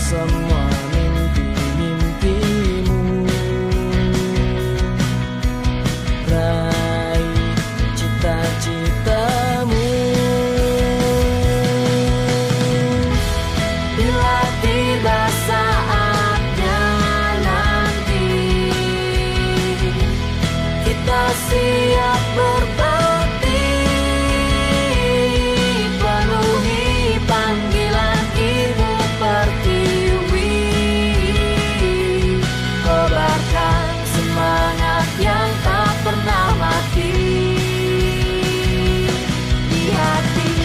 semua mimpi-mimpimu. Raih cita-citamu. Bila tiba saatnya nanti, kita siap berbakti, penuhi panggilan Ibu Pertiwi, kobarkan semangat yang tak pernah mati di hati.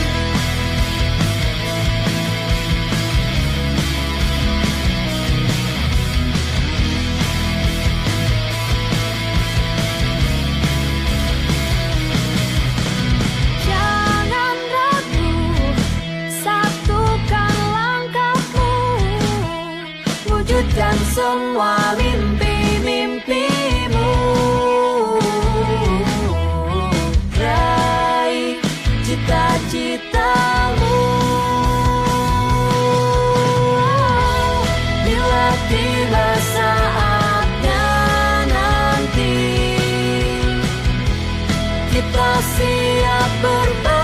Jangan ragu, satukan langkahmu, wujudkan semua mimpi-mimpimu. Raih cita-citamu. Bila tiba saatnya nanti, kita siap berbakti,